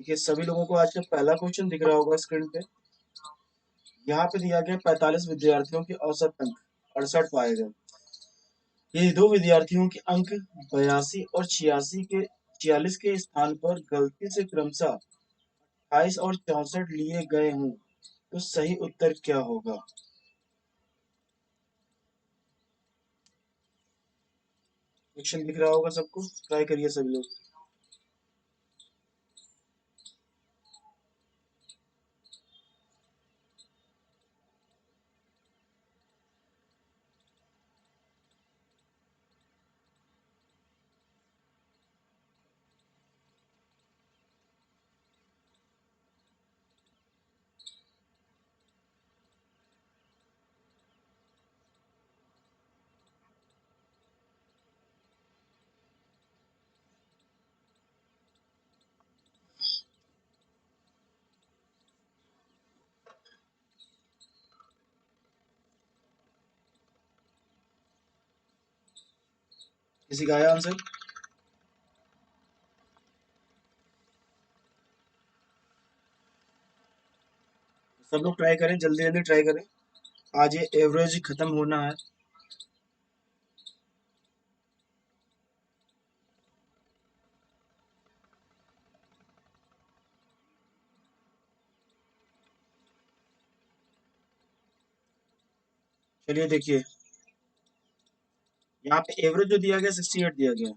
ये सभी लोगों को आज का पहला क्वेश्चन दिख रहा होगा स्क्रीन पे। यहाँ पे दिया गया 45 विद्यार्थियों के औसत अंक 68 पाए गए। ये दो विद्यार्थियों के अंक 82 और 46 के स्थान पर गलती से क्रमशः 28 और 64 लिए गए हों तो सही उत्तर क्या होगा? क्वेश्चन दिख रहा होगा सबको, ट्राई करिए सभी लोग। किसी का आया आंसर? सब लोग ट्राई करें, जल्दी जल्दी ट्राई करें, आज ये एवरेज खत्म होना है। चलिए देखिए, यहाँ पे एवरेज जो दिया गया 68 दिया गया।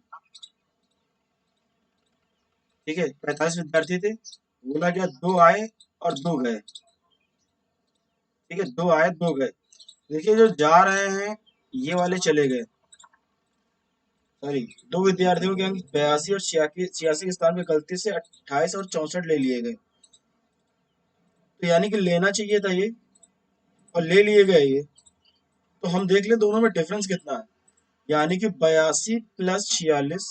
ठीक है, 45 विद्यार्थी थे, बोला गया दो आए और दो गए। ठीक है, दो आए दो गए। देखिए जो जा रहे हैं ये वाले चले गए, सॉरी, दो विद्यार्थियों के अंक 82 और 86 के स्थान पे गलती से 28 और 64 ले लिए गए। तो यानी कि लेना चाहिए था ये, और ले लिए गए ये। तो हम देख ले दोनों में डिफरेंस कितना है, यानी कि 82 प्लस 46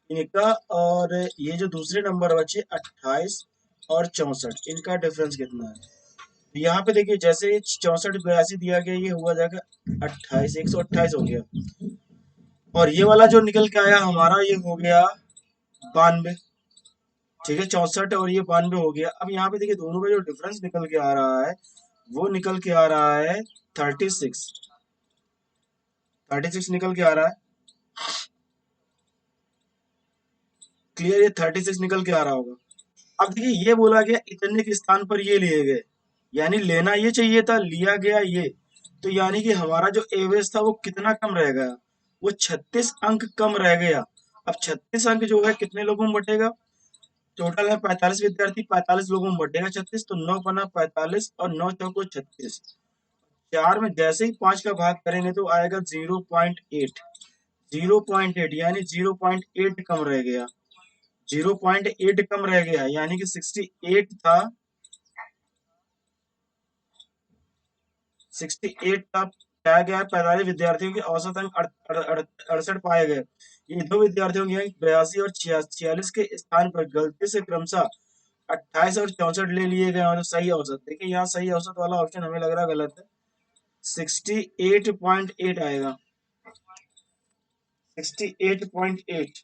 इनका, और ये जो दूसरे नंबर बचे 28 और 64 इनका डिफरेंस कितना है। तो यहाँ पे देखिए, जैसे 64 82 दिया गया, ये हुआ जाएगा 28, 128 हो गया। और ये वाला जो निकल के आया हमारा, ये हो गया 92। ठीक है, 64 और ये 92 हो गया। अब यहाँ पे देखिए दोनों का जो डिफरेंस निकल के आ रहा है, वो निकल के आ रहा है 36। 36 निकल के आ रहा है, क्लियर, ये 36 निकल के आ रहा होगा। अब देखिए ये बोला गया इतने के स्थान पर ये लिए गए, यानी लेना ये चाहिए था, लिया गया ये। तो यानी कि हमारा जो एवरेज था वो कितना कम रह गया, वो 36 अंक कम रह गया। अब 36 अंक जो है कितने लोगों में बटेगा, टोटल है 45 विद्यार्थी, 45 लोगों में बटेगा 36, तो 9 पना 45 और 9 चौको 36। चार में जैसे ही 5 का भाग करेंगे तो आएगा 0.8। 0.8 यानी 0.8 कम रह गया, 0.8 कम रह गया, यानी कि 68 था, 68 था, पाया गया 45 विद्यार्थियों के औसत अंक 68 पाए गए। ये दो विद्यार्थियों के अंक 82 और 46 के स्थान पर गलती से क्रमशः 28 और 64 ले लिए गए, और सही औसत देखिए, यहाँ सही औसत वाला ऑप्शन हमें लग रहा गलत है। 68.8 आएगा, 68.8।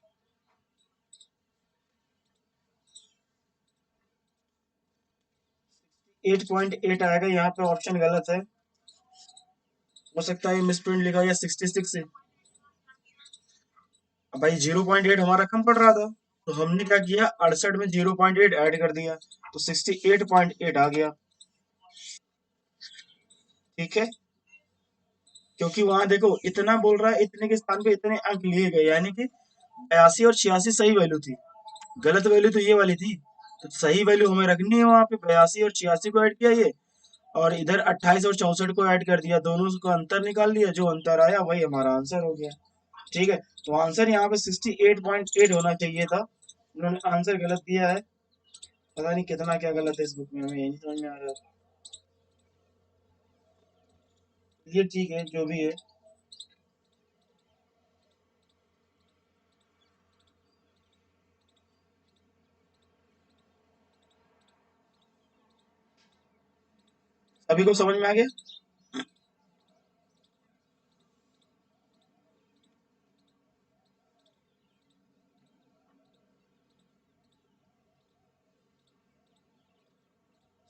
8.8 आएगा, यहाँ पे ऑप्शन गलत है, हो सकता है मिस प्रिंट लिखा या 66 है। अब भाई 0.8 हमारा कम पड़ रहा था, तो हमने क्या किया, 68 में 0.8 ऐड कर दिया, तो 68.8 आ गया। ठीक है, क्योंकि वहां देखो इतना बोल रहा है, इतने के स्थान पे इतने अंक लिए गए, यानी कि 82 और 86 सही वैल्यू थी, गलत वैल्यू तो ये वाली थी। तो सही वैल्यू हमें रखनी है वहां पे, 82 और 86 को ऐड किया ये, और इधर 28 और 64 को ऐड कर दिया, दोनों का अंतर निकाल लिया, जो अंतर आया वही हमारा आंसर हो गया। ठीक है, तो आंसर यहाँ पे 68.8 होना चाहिए था, उन्होंने आंसर गलत दिया है। पता नहीं कितना क्या गलत है इस बुक में, हमें यही समझ में आ रहा है। ये ठीक है जो भी है। सभी को समझ में आ गया?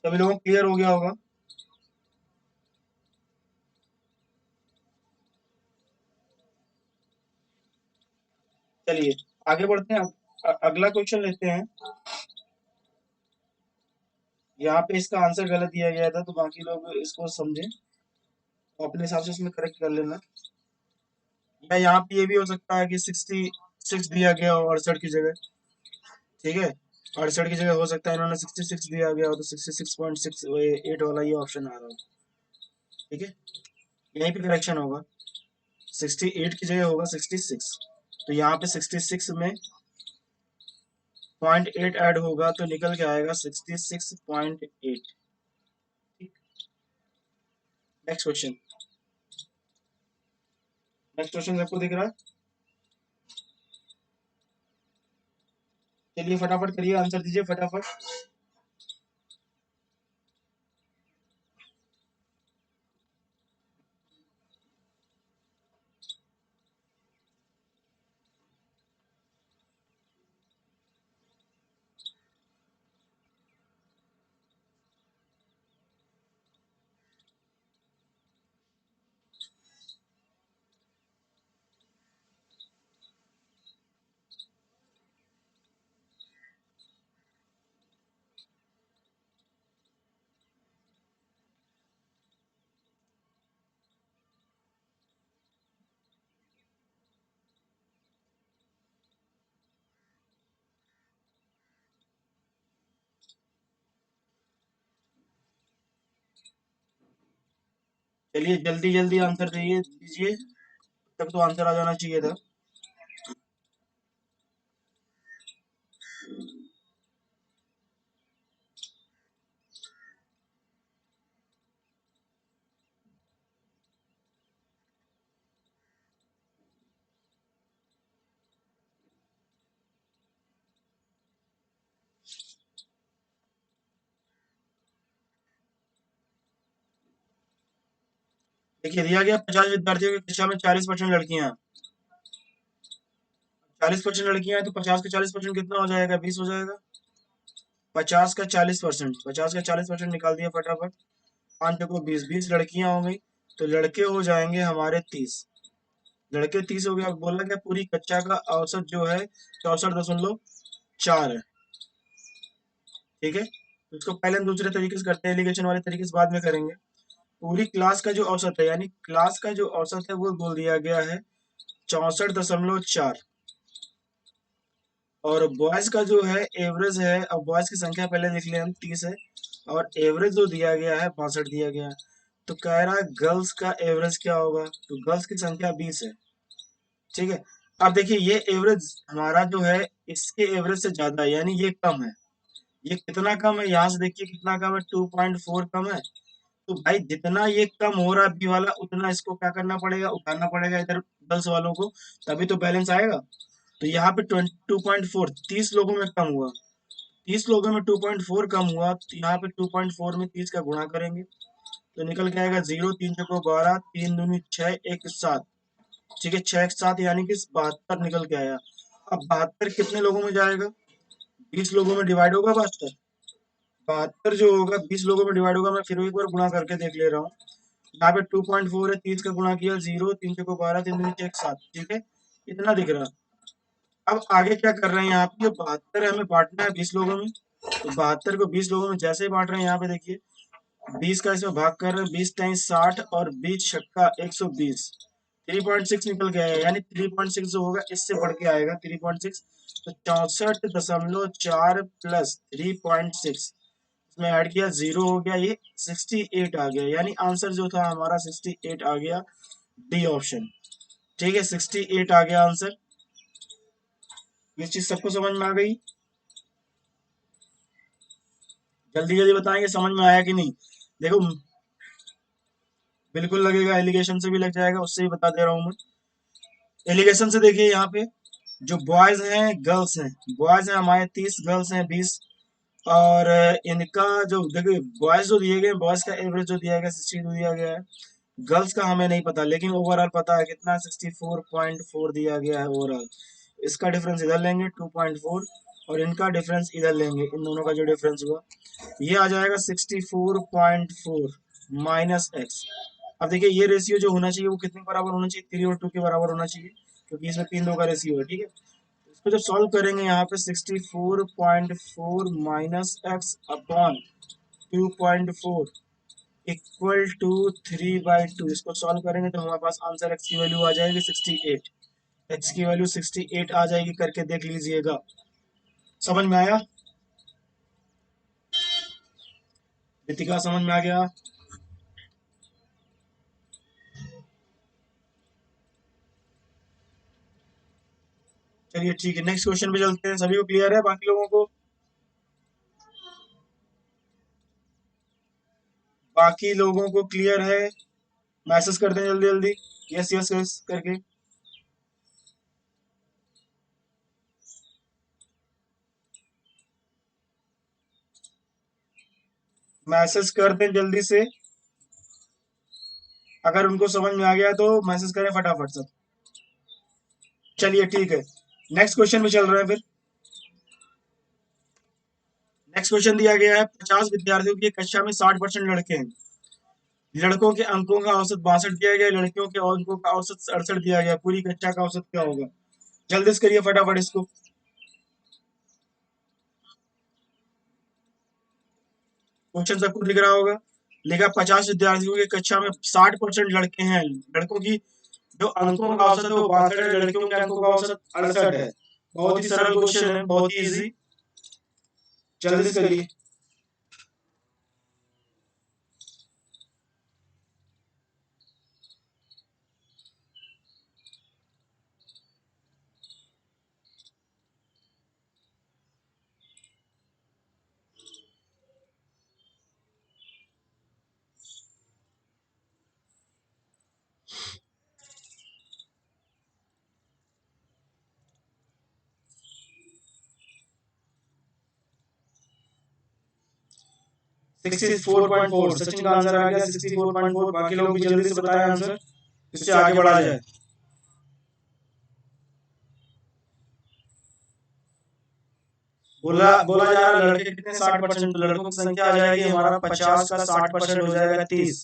सभी लोगों को क्लियर हो गया होगा। चलिए आगे बढ़ते हैं। अगला क्वेश्चन लेते हैं। यहाँ पे इसका आंसर गलत दिया गया था, तो बाकी लोग इसको समझें तो अपने हिसाब से इसमें करेक्ट कर लेना। या यहाँ पे ये भी हो सकता है कि 66 दिया गया हो 68 की जगह। ठीक है, 68 की जगह हो सकता है इन्होंने 66 दिया गया हो, तो 66.68 वाला ये ऑप्शन आ रहा हो। ठीक है, यहीं पे करेक्शन होगा। 68 की जगह होगा 66। तो यहाँ पे 66 में 0.8 ऐड होगा तो निकल के आएगा 66.8। Next question. नेक्स्ट क्वेश्चन आपको दिख रहा है? चलिए फटाफट करिए, आंसर दीजिए फटाफट। चलिए जल्दी जल्दी आंसर दीजिए, तब तो आंसर आ जाना चाहिए था। देखिए दिया गया 50 विद्यार्थियों की कक्षा में 40% लड़कियां हैं। 40% लड़कियां हैं तो 50 का 40% कितना हो जाएगा? 20 हो जाएगा। 50 का 40%, 50 का 40% निकाल दिया फटाफट। 5 को 20, 20 लड़कियां हो गई, तो लड़के हो जाएंगे हमारे 30। लड़के 30 हो गया। अब बोला गया पूरी कक्षा का औसत जो है 64.4 है। ठीक है, तो इसको पहले हम दूसरे तरीके से करते हैं, एलिगेशन वाले तरीके से बाद में करेंगे। पूरी क्लास का जो औसत है, यानी क्लास का जो औसत है वो बोल दिया गया है 64.4। और बॉयज का जो है एवरेज है, अब बॉयज की संख्या पहले देख लिया हम, 30 है। और एवरेज जो दिया गया है 62 दिया गया है। तो कह रहा है गर्ल्स का एवरेज क्या होगा, तो गर्ल्स की संख्या 20 है। ठीक है, अब देखिए ये एवरेज हमारा जो है इसके एवरेज से ज्यादा है, यानी ये कम है। ये कितना कम है, यहाँ से देखिए कितना कम है, 2.4 कम है। तो भाई जितना ये कम हो रहा है बी वाला, उतना इसको क्या करना पड़ेगा, उठाना पड़ेगा इधर गर्ल्स वालों को, तभी तो बैलेंस आएगा। तो यहाँ पे 2.4 30 लोगों में कम हुआ। 30 लोगों में 2.4 कम हुआ, तो यहाँ पे 2.4 में 30 का गुणा करेंगे तो निकल के आएगा 0, 3 चौको 12, 3 दूनी 6, 1 7। ठीक है, 6 7 यानी कि 72 निकल के आया। अब 72 कितने लोगों में जाएगा? 20 लोगों में डिवाइड होगा 72। 72 जो होगा 20 लोगों में डिवाइड होगा। मैं फिर एक बार गुणा करके देख ले रहा हूँ। यहाँ पे 2.4 है, 30 का गुणा किया 0, 3 चौको 12, 3 दूनी 1 7। ठीक है, इतना दिख रहा। अब आगे क्या कर रहे हैं यहाँ पे, 72 हमें बांटना है 20 लोगों में। तो 72 को 20 लोगों में जैसे ही बांट रहे हैं, यहाँ पे देखिए 20 का इसमें भाग कर रहे हैं, 20 टाइम्स 60 और 20 छक्का 120। 3.6 निकल गया है, यानी 3.6 जो होगा इससे बढ़ के आएगा 3.6। तो 64.4 प्लस 3.6, इसमें ऐड किया 0 हो गया, ये 68 आ गया। यानी आंसर जो था हमारा 68 आ गया, डी ऑप्शन। ठीक है, 68 आ गया आंसर। ये चीज सबको समझ में आ गई? जल्दी जल्दी बताएंगे समझ में आया कि नहीं। देखो बिल्कुल लगेगा, एलिगेशन से भी लग जाएगा, उससे भी बता दे रहा हूँ मैं। एलिगेशन से देखिए यहाँ पे जो बॉयज हैं गर्ल्स हैं, बॉयज हैं हमारे 30, गर्ल्स हैं 20। और इनका जो देखिए बॉयज जो दिए गए, बॉयज का एवरेज जो दिया गया 62 दिया गया है। गर्ल्स का हमें नहीं पता, लेकिन ओवरऑल पता है कितना 64.4 दिया गया है ओवरऑल। इसका डिफरेंस इधर लेंगे 2.4, और इनका डिफरेंस इधर लेंगे, इन दोनों का जो डिफरेंस हुआ ये आ जाएगा 64.4 माइनस एक्स। अब देखिए ये रेशियो जो होना चाहिए वो कितने के बराबर होना चाहिए, 3 और 2 के बराबर होना चाहिए, क्योंकि इसमें 3 2 का रेशियो है, ठीक है। इसको जब सॉल्व करेंगे यहाँ पे 64.4 minus x upon 2.4 equal to 3/2, इसको सॉल्व करेंगे तो हमारे पास आंसर एक्स की वैल्यू आ जाएगी 68, एक्स की वैल्यू 68 आ जाएगी, करके देख लीजिएगा। समझ में आया रितिका, समझ में आ गया? चलिए ठीक है, नेक्स्ट क्वेश्चन पे चलते हैं। सभी को क्लियर है? बाकी लोगों को, बाकी लोगों को क्लियर है? मैसेज करते हैं जल्दी जल्दी, यस यस यस करके। मैसेज कर दें जल्दी से, अगर उनको समझ में आ गया तो मैसेज करें फटाफट सब। चलिए ठीक है, नेक्स्ट क्वेश्चन में चल रहे हैं फिर। नेक्स्ट क्वेश्चन दिया गया है 50 विद्यार्थियों की कक्षा में 60% लड़के हैं। लड़कों के अंकों का औसत 62 दिया गया, लड़कियों के अंकों का औसत 68 दिया गया, पूरी कक्षा का औसत क्या होगा? जल्दी से करिए फटाफट इसको। क्वेश्चन सबको दिख रहा होगा। लिखा 50 विद्यार्थियों की कक्षा में 60% लड़के हैं, लड़कों की जो अंकों का औसत है वो 62 है, लड़कियों के अंकों का औसत 68 है। बहुत ही सरल क्वेश्चन है, बहुत ही इजी। जल्दी से करिए। सिक्सटी 4.4 सचिन का आंसर आ गया 64.4। बाकी लोग भी जल्दी से बताएं आंसर, इससे आगे बढ़ा जाए। बोला बोला जा रहा है लड़के कितने 60%, तो लड़कों की संख्या आ जाएगी हमारा 50 का 60% हो जाएगा 30,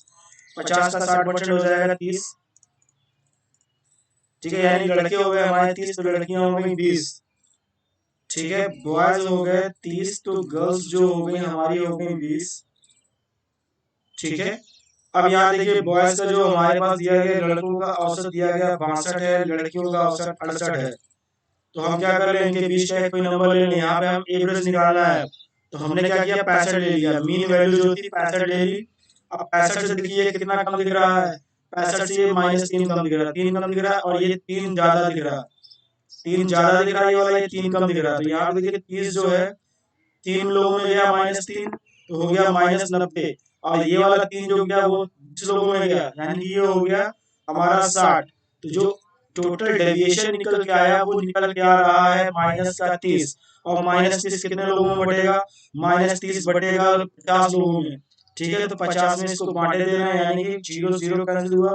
50 का 60% हो जाएगा 30, ठीक है। यानी लड़के हो गए हमारे 30 तो लड़कियां हो गई 20, ठीक है। बॉयज हो गए 30 तो गर्ल्स जो हो गई हमारी हो गई 20, ठीक है। अब यहाँ देखिए बॉयज का जो हमारे पास दिया गया, लड़कों का औसत दिया गया 62 है, लड़कियों का औसत 68 है। तो हम क्या कर ले, इनके बीच का कोई नंबर ले लें, यहाँ पे हम एवरेज निकालना है। तो हमने क्या किया, 65 ले लिया, मीन वैल्यू जो थी 65 ले ली। अब 65 से देखिए कितना कम दिख रहा है, 65 से -3 कम दिख रहा है, 3 कम दिख रहा है, और ये 3 ज्यादा दिख रहा है, 3 ज्यादा दिख रहा है, ये वाला ये 3 कम दिख रहा है। तो यहाँ पे देखिए 30 जो है 3 लोगों में गया -3, तो हो गया -90, और ये वाला 3 जो गया वो 20 लोगों में गया, यानी ये हो गया हमारा 60। तो जो टोटल डेविएशन निकल के आया वो निकल के आ रहा है -30, और -30 कितने लोगों में बटेगा, -30 बटेगा 50 लोगों में, ठीक है। तो 50 में इसको बांटे दे रहे हैं, यानी कि 0 0 कैंसिल हुआ,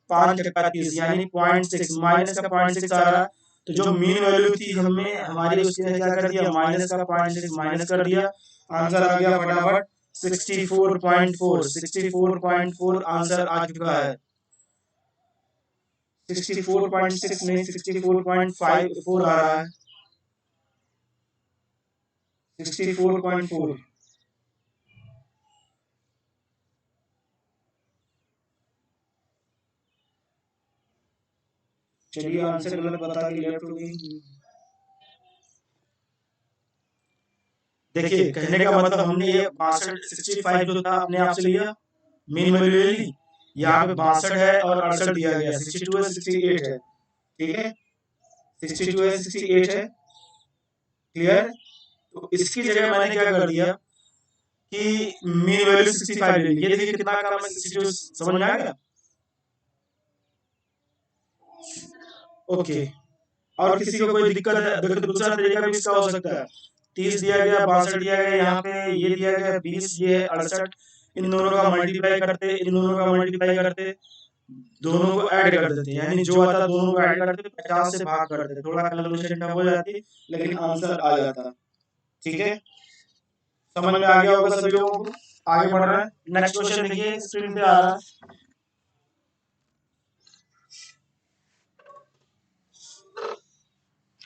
5 टका 30 यानी 0.6, माइनस का 0.6 आ रहा है। तो जो मीन वैल्यू थी हमने हमारी उसके क्या कर दिया, माइनस का 0.6 माइनस कर दिया, आंसर आ गया फटाफट 64.4, 64.4 आंसर आ चुका है। 64.6 नहीं 64.54 आ रहा है, 64.4। चलिए आंसर गलत बता के लेफ्ट हो गई। देखिए कहने का मतलब हमने ये 65 जो था अपने आप से लिया, मीन वैल्यू ले ली, यहाँ पे 62 है और 68 दिया गया, 62 है 68 है, ठीक है, 62 है 68 है, क्लियर। तो इसकी जगह मैंने क्या कर दिया कि मीन वैल्यू 65 ले ली, ये देखिए कितना कम है 62, समझ में आ गया? ओके। और किसी को कोई दिक्कत है, देखो दूसरा तरीका भी इसका हो सकता है, 30 दिया गया 62 दिया गया, यहाँ पे ये दिया गया 20, ये है 68, इन दोनों का मल्टीप्लाई करते, इन दोनों का मल्टीप्लाई करते, दोनों को ऐड कर देते, यानी जो आता दोनों को ऐड करते 50 से भाग करते, थोड़ा कैलकुलेशन टफ हो जाती लेकिन आंसर आ जाता। ठीक है, समझ में आ गया होगा सभी लोगों को। आगे बढ़ रहे हैं, नेक्स्ट क्वेश्चन देखिए स्क्रीन पे आ रहा है।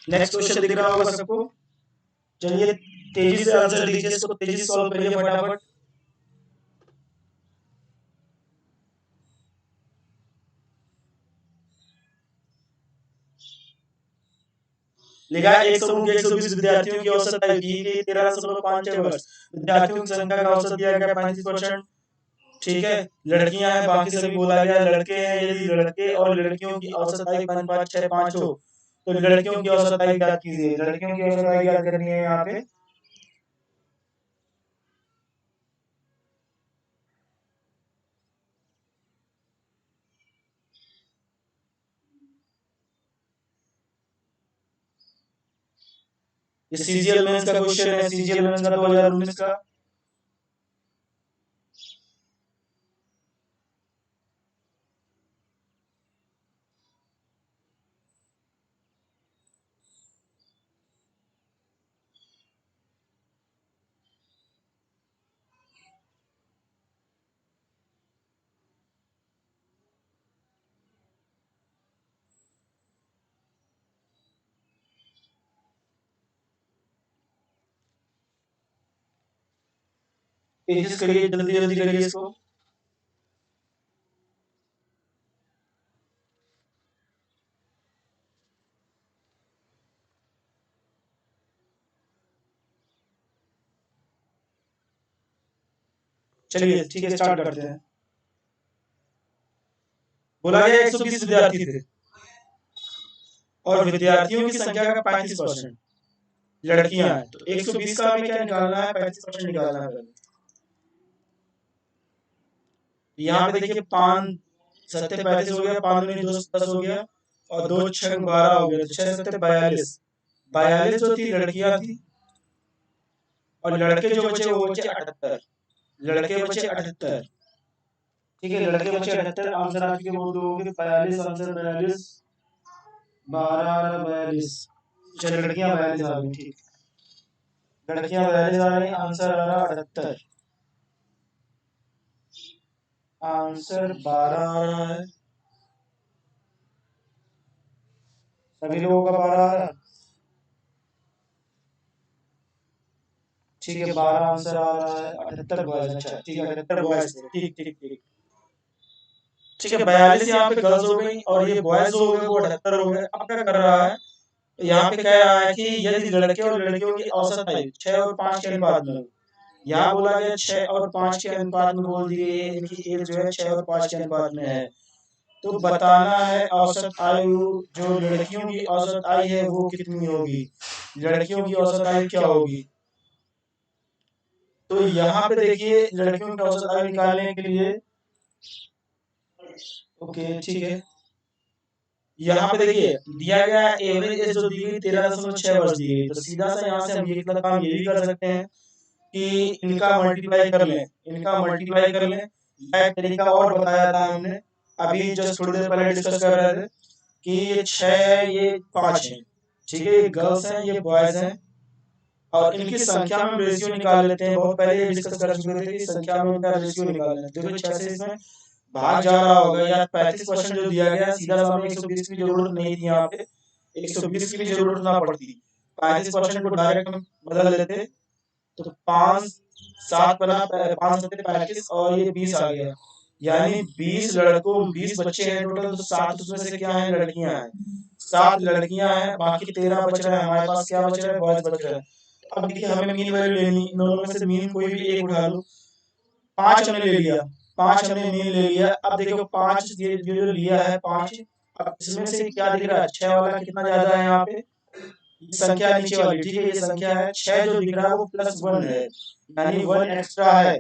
नेक्स्ट क्वेश्चन दिख रहा होगा सबको। चलिए तेजी से आंसर दीजिए, इसको तेजी से सॉल्व करिए फटाफट। लिखा है एक समूह के 120 विद्यार्थियों की औसत आयु दी गई 13.56 वर्ष। विद्यार्थियों की संख्या का औसत दिया गया 35%। ठीक है, लड़कियां हैं बाकी सभी बोला गया, लड़के हैं यदि लड़के और लड़कियों की औसत आयु 5.565 हो तो लड़कियों की औसत आयु ज्ञात कीजिए। लड़कियों की औसत आयु ज्ञात करनी है यहाँ पे। ये सीजीएल मेंस का क्वेश्चन है, सीजीएल मेंस का 2019 का। तेजी से करिए, जल्दी जल्दी करिए इसको। चलिए ठीक है, स्टार्ट करते हैं। बोला गया 120 विद्यार्थी थे और विद्यार्थियों की संख्या का 35% लड़कियां हैं, तो 120 का हमें क्या निकालना है, 35% निकालना है पहले। यहाँ पे देखिए 5 7 35 हो गया, 5 2 10 हो गया और 2 6 12 हो गया, तो 6 7 42। 42 जो थी लड़कियां थी और लड़के जो बचे वो बचे 78। लड़के बचे 78। ठीक है, लड़के बचे 78। आंसर आप के बोल दोगे 42, आंसर 42, 12 42। चल लड़कियां 42 आ गई, ठीक। लड़कियां 42 आ रही, आंसर आ रहा 78। आंसर 12 आ रहा है। सभी लोगों का 12 आ रहा है। ठीक है, 12 आंसर आ रहा है। 78 बॉयज, अच्छा ठीक है, 78 बॉयज थे, ठीक ठीक ठीक। ठीक है, 42 यहाँ पे गर्ल्स हो गई और ये बॉयज हो गए वो 78 हो गए। अब क्या कर रहा है, यहाँ पे कह रहा है कि यदि लड़के और लड़कियों की औसत आयु 6 और 5 के अनुपात में हो। यहाँ बोला गया 6 और 5 के अनुपात में बोल दिए, इनकी एज जो है 6 और 5 के अनुपात में है। तो बताना है औसत आयु, जो लड़कियों की औसत आयु है वो कितनी होगी, लड़कियों की औसत आयु क्या होगी। तो यहाँ पे देखिए लड़कियों की औसत आयु निकालने के लिए, ओके ठीक है, यहाँ पे देखिए दिया गया एवरेज एज जो दी गई 13.6 वर्ष दी गई, तो सीधा सा यहाँ से हम ये काम ये भी कर सकते हैं कि इनका मल्टीप्लाई कर लें, इनका मल्टीप्लाई कर लें। या एक तरीका और बताया था हमने अभी जस्ट थोड़ी देर पहले डिस्कस कर रहे थे कि ये 6 है ये 5 है, ठीक है, ये गर्ल्स हैं ये बॉयज हैं और इनकी संख्या में रेशियो निकाल लेते हैं। बहुत पहले ये डिस्कस कर चुके थे कि संख्या में इनका रेशियो निकालना है। देखो 6 से इसमें भाग जा रहा होगा, या 35% जो दिया गया सीधा सामने 120 की जरूरत नहीं थी, यहाँ पे 120 की भी जरूरत ना पड़ती, 35% को डायरेक्ट हम बदल लेते। तो 5 7 5 7 35 और ये 20 आ गया, यानी 20 लड़कों 20 बच्चे हैं टोटल, तो 7 उसमें से क्या है, लड़कियां हैं। 7 लड़कियां हैं, बाकी 13 बच रहे हैं हमारे पास, क्या बच रहा है, बॉयज बच रहे हैं। अब देखिए हमें मीन वैल्यू लेनी, इन दोनों में से मीन कोई भी एक उठा लो। 5 हमने ले लिया, 5 हमने मीन ले लिया। अब देखो 5 ये जो लिया है 5, अब इसमें से क्या दिख रहा है, 6 वाला कितना ज्यादा है यहाँ पे, ये संख्या नीचे वाली, ठीक है, ये संख्या है 6 जो दिख रहा है वो +1 है, यानी 1 एक्स्ट्रा है।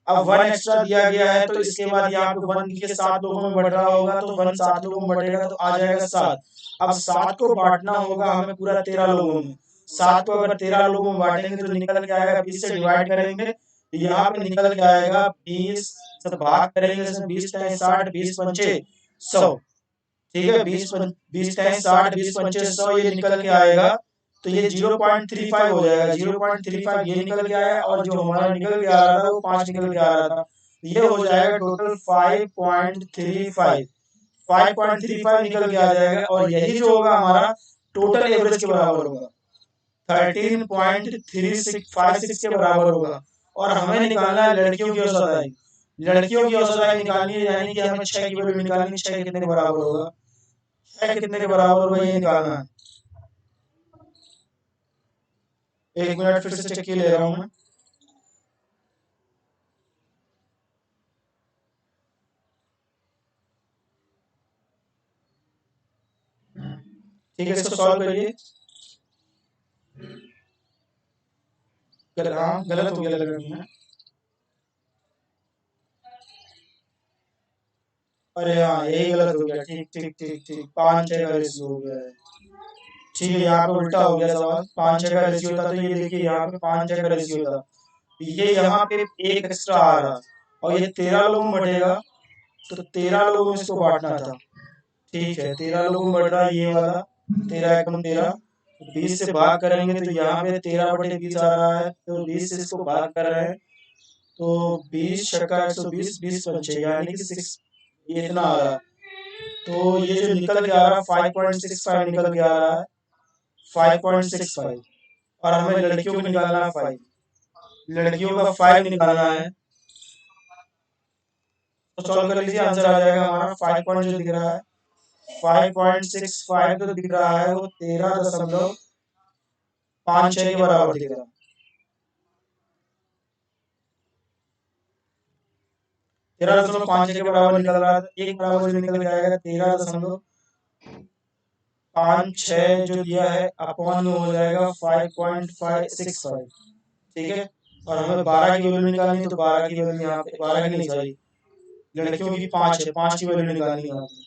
अब 1 एक्स्ट्रा दिया गया है तो इसके बाद यहाँ पे 1 के 7 लोगों में बढ़ रहा होगा, तो 1 7 लोगों में बढ़ेगा तो आ जाएगा 7। अब 7 को बांटना होगा हमें पूरा 13 लोगों में। 7 को अगर 13 लोगों में बांटेंगे तो निकल के आएगा, 20 से डिवाइड करेंगे तो यहाँ पे निकल के आएगा 20 से भाग करेंगे, इसमें 20 टाइम 60, 20 पंचे 100, ठीक है, 20 टाइम 60, 20 पंचे 100, ये निकल के आएगा तो ये 0.35 हो जाएगा, 0.35 ये निकल के आया, और जो हमारा निकल के आ रहा था वो 5 निकल के आ रहा था, तो ये हो जाएगा टोटल 5.35, 5.35 निकल के आ जाएगा, और यही जो होगा हमारा टोटल एवरेज के बराबर होगा, 13.3656 के बराबर होगा। और हमें निकालना है लड़कियों की औसत आयु, लड़कियों की औसत आयु निकालनी है, यानी कि हमें 6 की वैल्यू निकालनी, 6 कितने के बराबर होगा, 6 कितने के बराबर होगा ये निकालना है। एक मिनट फिर से चेक किए ले रहा हूँ मैं। ठीक है, इसको सॉल्व करिए। हाँ, गलत हो गया लग रहा है। अरे हाँ, यही गलत हो गया, ठीक ठीक ठीक ठीक, 5-6 का रेशियो हो गया है। ठीक है, यहाँ पे उल्टा हो गया सवाल, 5-6 का रेशियो था, तो ये देखिए यहाँ पे 5-6 का रेशियो था, ये यहाँ पे एक एक्स्ट्रा आ रहा, और ये 13 लोगों में बटेगा, तो 13 लोगों में इसको बांटना था। ठीक है, 13 लोगों में बढ़ रहा है ये वाला, 13 एकम 13, 20 से भाग करेंगे तो यहाँ पे 13/20 आ रहा है, तो 20 से इसको भाग कर रहे हैं, तो 20 छक्का 120, 20 पंचे यानी कि 6, ये इतना आ रहा है। तो ये जो निकल के आ रहा है 5.65 निकल के आ रहा है, 5.65, और हमें लड़कियों को निकालना है 5, लड़कियों का 5 निकालना है, तो सॉल्व कर लीजिए, आंसर आ जाएगा हमारा 5 पॉइंट जो दिख रहा है, 5.65 जो दिख रहा है वो 13.56 के बराबर दिख रहा है। 13.56 के बराबर निकल रहा है, तो एक बराबर जो निकल के आएगा 13.56 जो दिया है अपॉन में हो जाएगा 5.565। ठीक है, और हमें 12 की वैल्यू निकालनी है, तो 12 की वैल्यू यहाँ पे, 12 की नहीं सॉरी, लड़कियों की 5 है, 5 की वैल्यू निकालनी है यहाँ पे।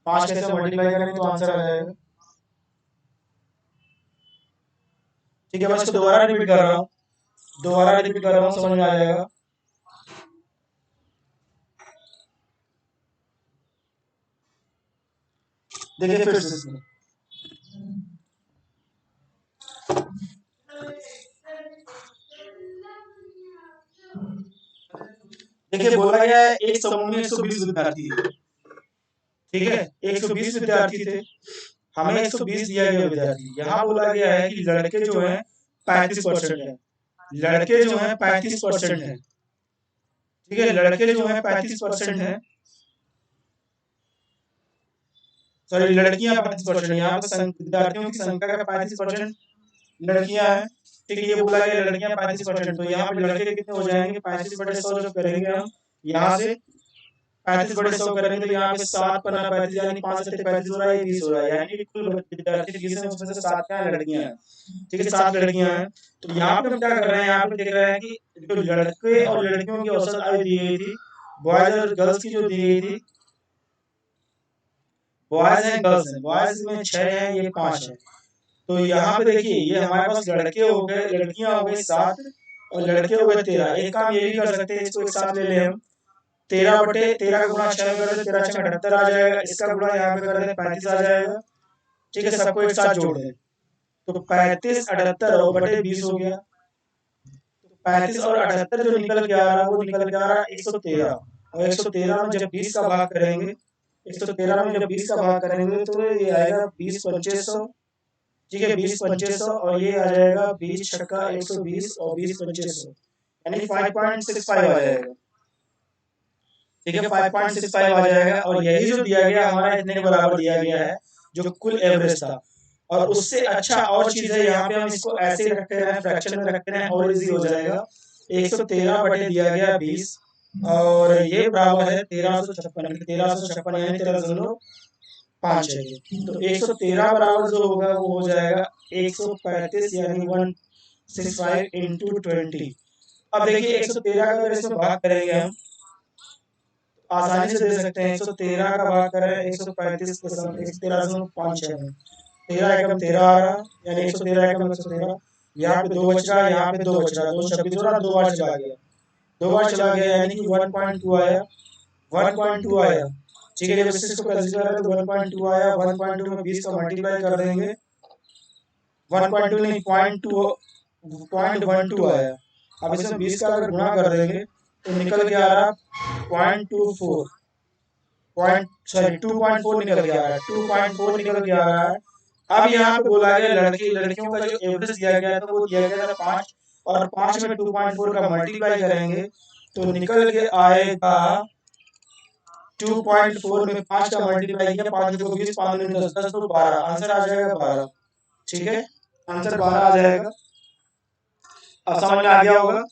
5 कैसे मल्टीप्लाई करेंगे तो आंसर आ जाएगा। ठीक है, मैं इसको दोबारा रिपीट कर रहा हूँ, दोबारा रिपीट कर रहा हूँ, समझ में आ जाएगा। देखिए फिर से इसमें, देखिए बोला गया है एक समूह में 120 विद्यार्थी है। ठीक है, 120 विद्यार्थी थे, हमें 120 दिया गया विद्यार्थी, यहाँ बोला गया है कि लड़के जो हैं 35% है, लड़के जो हैं 35% है। ठीक है, लड़के जो हैं 35% है, सॉरी लड़कियां 35%, यहाँ पे विद्यार्थियों की संख्या का 35% लड़कियां हैं। ठीक है, ये बोला गया लड़कियां 35%, तो यहाँ पे लड़के कितने हो जाएंगे, 35/100 जब करेंगे हम यहाँ से 35/100 करेंगे, तो यहाँ पे 7×5 यानी 5×7 35 हो रहा है, 20 हो रहा है, यानी कि कुल विद्यार्थी 20 हैं, उसमें से 7 क्या लड़कियां हैं। ठीक है, 7 लड़कियां हैं। तो यहाँ पे हम क्या कर रहे हैं, यहाँ पे देख रहे हैं कि जो लड़के और लड़कियों की औसत आयु दी गई थी, बॉयज और गर्ल्स की जो दी गई थी, बॉयज हैं गर्ल्स हैं, बॉयज में 6 हैं, ये 5 है। तो यहाँ पे देखिए ये हमारे पास लड़के हो गए, लड़कियां हो गई 7, और लड़के हो गए 13। एक काम ये भी कर सकते हैं, इसको एक साथ ले लें हम, 13/13 का गुणा 6 कर दे, 13×6 = 78 आ जाएगा, इसका गुणा यहाँ पे कर दे 35 आ जाएगा। ठीक है, सबको एक साथ जोड़ दें, तो 35 78 और बटे 20 हो गया, 35 और 78 जो निकल के आ रहा है वो निकल के आ रहा है 113, और 113 में जब 20 का भाग करेंगे, 113 में जब 20 का भाग करेंगे तो ये आएगा 20×2500। ठीक है, 20×2500, और ये आ जाएगा 20 छक्का 120 और 20×2500 यानी 5.65 आ जाएगा। ठीक है, 5.65 आ जाएगा, और यही जो दिया गया हमारा इतने के बराबर दिया गया है, जो कुल एवरेज था। और उससे अच्छा और चीज है, यहाँ पे हम इसको ऐसे ही रखते रहे, फ्रैक्शन में रखते रहे, और इजी हो जाएगा। 113 बटे दिया गया 20, और ये बराबर है 1356, 1356 यानी 13.5 है। तो 113 बराबर जो होगा वो हो जाएगा 135 यानी 165 इंटू 20। अब देखिए 113 का अगर इसमें भाग करेंगे हम, आसानी से दे सकते हैं, 113 का भाग करें 135.113.56 में, 13 एकम 13 आ रहा, यानी 113 एकम 113, यहाँ पे 2 बच रहा, यहाँ पे 2 बच रहा, 2 26 हो रहा, 2 बार चला गया, 2 बार चला गया, यानी कि 1.2 आया, 1.2 आया। ठीक है, जब इससे इसको कैंसिल करें तो 1.2 आया, 1.2 में 20 का मल्टीप्लाई कर देंगे 1.2 नहीं, 0.12 आया। अब इसमें 20 का अगर गुणा कर देंगे तो निकल के आ रहा 0.24, पॉइंट सॉरी 2.4 निकल के आ रहा है, 2.4 निकल के आ रहा है। अब यहाँ पे बोला गया लड़कियों का जो एवरेज दिया गया था वो दिया गया था 5, और 5 में 2.4 का मल्टीप्लाई करेंगे तो निकल के आएगा 2.4 में 5 का मल्टीप्लाई किया, 5 को 20, 5 में 10, 10 तो 12, आंसर आ जाएगा 12। ठीक है, आंसर 12 आ जाएगा। अब समझ में आ गया होगा।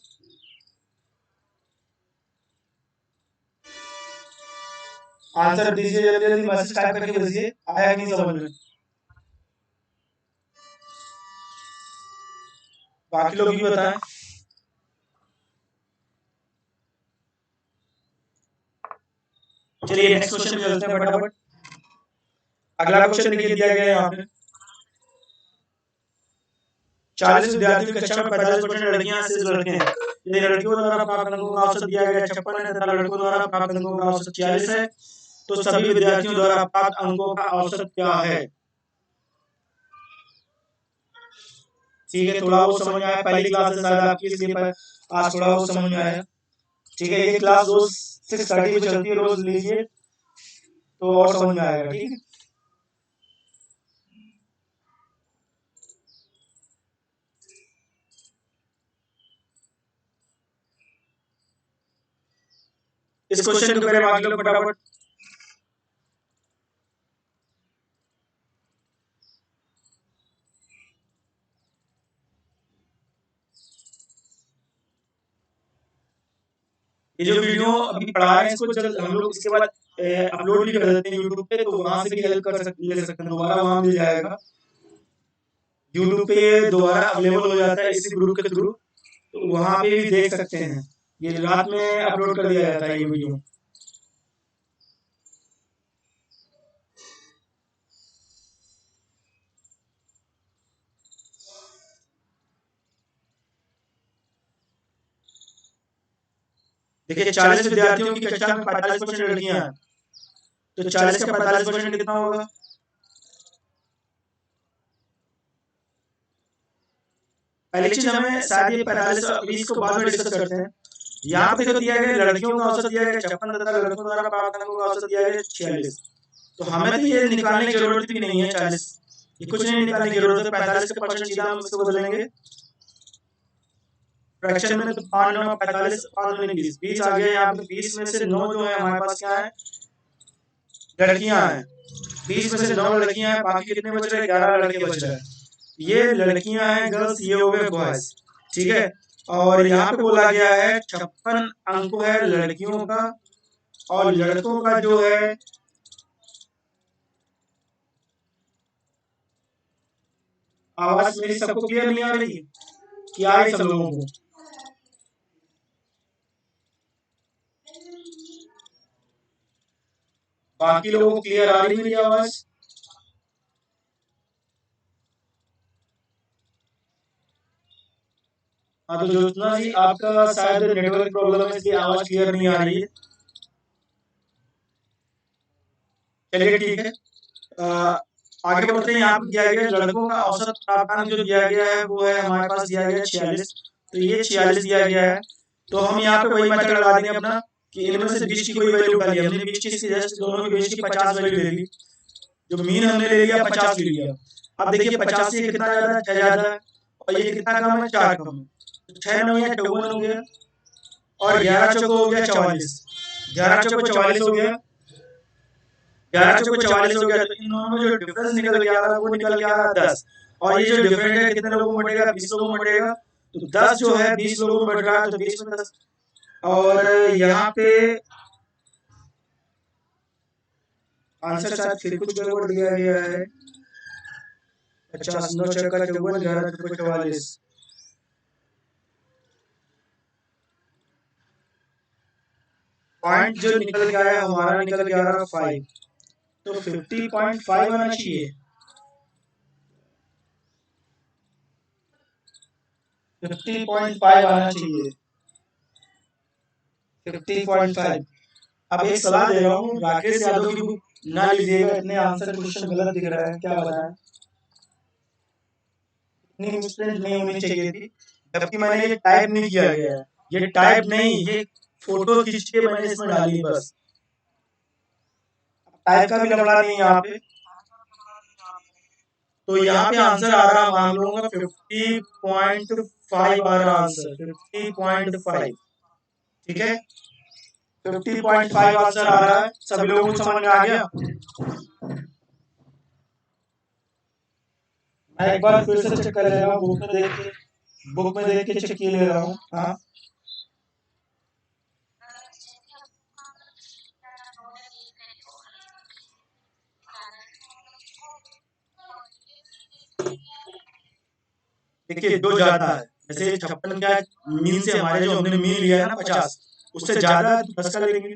आंसर दीजिए जल्दी जल्दी, मैसेज टाइप करके भेजिए, आया कि नहीं समझ में। बाकी लोग भी बताएं। चलिए नेक्स्ट क्वेश्चन पे चलते हैं फटाफट। अगला क्वेश्चन देखिए दिया गया है यहाँ पे, 40 विद्यार्थियों की कक्षा में 45% लड़कियां शेष लड़के हैं। यदि लड़कियों द्वारा प्राप्त अंकों का औसत दिया गया 56 है तथा लड़कों द्वारा प्राप्त अंकों का औसत 46 है, तो सभी विद्यार्थियों द्वारा प्राप्त अंकों का औसत क्या है। ठीक है, थोड़ा बहुत समझ में आया, पहली क्लास है शायद आपकी, इसलिए आज थोड़ा बहुत समझ में आया। ठीक है, ये क्लास रोज 6:30 पे चलती है, रोज लीजिए तो और समझ में आएगा। ठीक है, इस क्वेश्चन को करें बाकी लोग फटाफट। ये जो वीडियो अभी पढ़ा रहे हैं इसको जल्द हम लोग इसके बाद अपलोड भी कर देते हैं यूट्यूब पे, तो वहां से भी हेल्प ले सकते हैं, दोबारा वहां मिल जाएगा। यूट्यूब पे ये दोबारा अवेलेबल हो जाता है इसी ग्रुप के थ्रू, तो वहां पे भी देख सकते हैं। ये रात में अपलोड कर दिया जाता है ये वीडियो। देखिए 40 विद्यार्थियों की कक्षा में 45% लड़कियां हैं, तो 40 का 45% कितना होगा। पहली चीज हमें शायद ये 45 और 20 को बाद में डिस्कस करते हैं। यहाँ पे जो दिया गया लड़कियों का औसत दिया गया 56 तथा लड़कों द्वारा प्राप्त अंकों का औसत दिया गया 46, तो हमें तो ये निकालने की जरूरत भी नहीं है 40, ये कुछ नहीं निकालने की जरूरत है। 45 का परसेंट सीधा हम इसको बदलेंगे फ्रैक्शन में, तो 5 9 45, 5 9 20, 20 आ गया। यहाँ पे 20 में से 9 जो है हमारे पास क्या है, लड़कियां हैं। 20 में से 9 लड़कियां हैं, बाकी कितने बच रहे हैं, 11 लड़के बच रहे हैं। ये लड़कियां हैं गर्ल्स, ये हो गए बॉयज। ठीक है, और यहाँ पे बोला गया है 56 अंक है लड़कियों का, और लड़कों का जो है आवाज मेरी सबको क्लियर नहीं आ रही, क्या है सब लोगों को। बाकी लोगों को क्लियर आ रही मेरी आवाज। हाँ तो ज्योत्ना जी आपका शायद नेटवर्क प्रॉब्लम है इसलिए आवाज क्लियर नहीं आ रही है। चलिए ठीक है, आगे बढ़ते हैं। यहाँ पे दिया गया लड़कों का औसत प्राप्तांक जो दिया गया है वो है हमारे पास दिया गया है 46, तो ये 46 दिया गया है। तो हम यहाँ पे वही मेथड लगा देंगे अपना कि इनमें से 20 की कोई वैल्यू उठा ली हमने, 20 की जस्ट दोनों की 20 की 50 वैल्यू ले ली, जो मीन हमने ले लिया 50 ले लिया। अब देखिए 50 से कितना ज्यादा है, 6 ज्यादा है, और ये कितना कम है, 4 कम है। 6 9 या 54 हो गया, और 11 चौको हो गया 44, 11 चौको 44 हो गया, 11 चौको 44 हो गया। तो इन दोनों में जो डिफरेंस निकल के आ रहा है वो निकल के आ रहा है 10, और ये जो डिफरेंस है कितने लोगों में बढ़ेगा, 20 लोगों में बढ़ेगा। तो 10 जो है 20 लोगों में बढ़ रहा है, तो 20 में 10। और यहाँ पे आंसर शायद फिर कुछ गड़बड़ दिया गया है। 50 9 चौका 54, 11 चौका 44, पॉइंट जो निकल के आया हमारा निकल के आ रहा 5, तो 50.5 आना चाहिए। 50.5 आना चाहिए, 50.5। अब एक सलाह दे रहा हूँ, राकेश यादव की बुक ना लीजिएगा, इतने आंसर क्वेश्चन गलत दिख रहा है, क्या बताएं। इतनी मिसप्रिंट नहीं होनी चाहिए थी, जबकि मैंने ये टाइप नहीं किया गया है, ये टाइप नहीं, ये फोटो खींच के मैंने इसमें डाली है बस। टाइप का भी लफड़ा नहीं है यहाँ पे। तो यहाँ पे आंसर आ रहा है हम लोगों का 50.5 आ रहा आंसर, 50.5। ठीक है, 50.5 आंसर आ रहा है। सभी लोगों को समझ में आ गया? मैं एक बार फिर से चेक कर ले रहा हूँ, बुक में देख के चेक किए ले रहा हूँ। हाँ, देखिए 2 ज्यादा है। जैसे 56 का मीन से हमारे जो हमने मीन लिया है ना 50, उससे ज्यादा है तो 10 का लेंगे,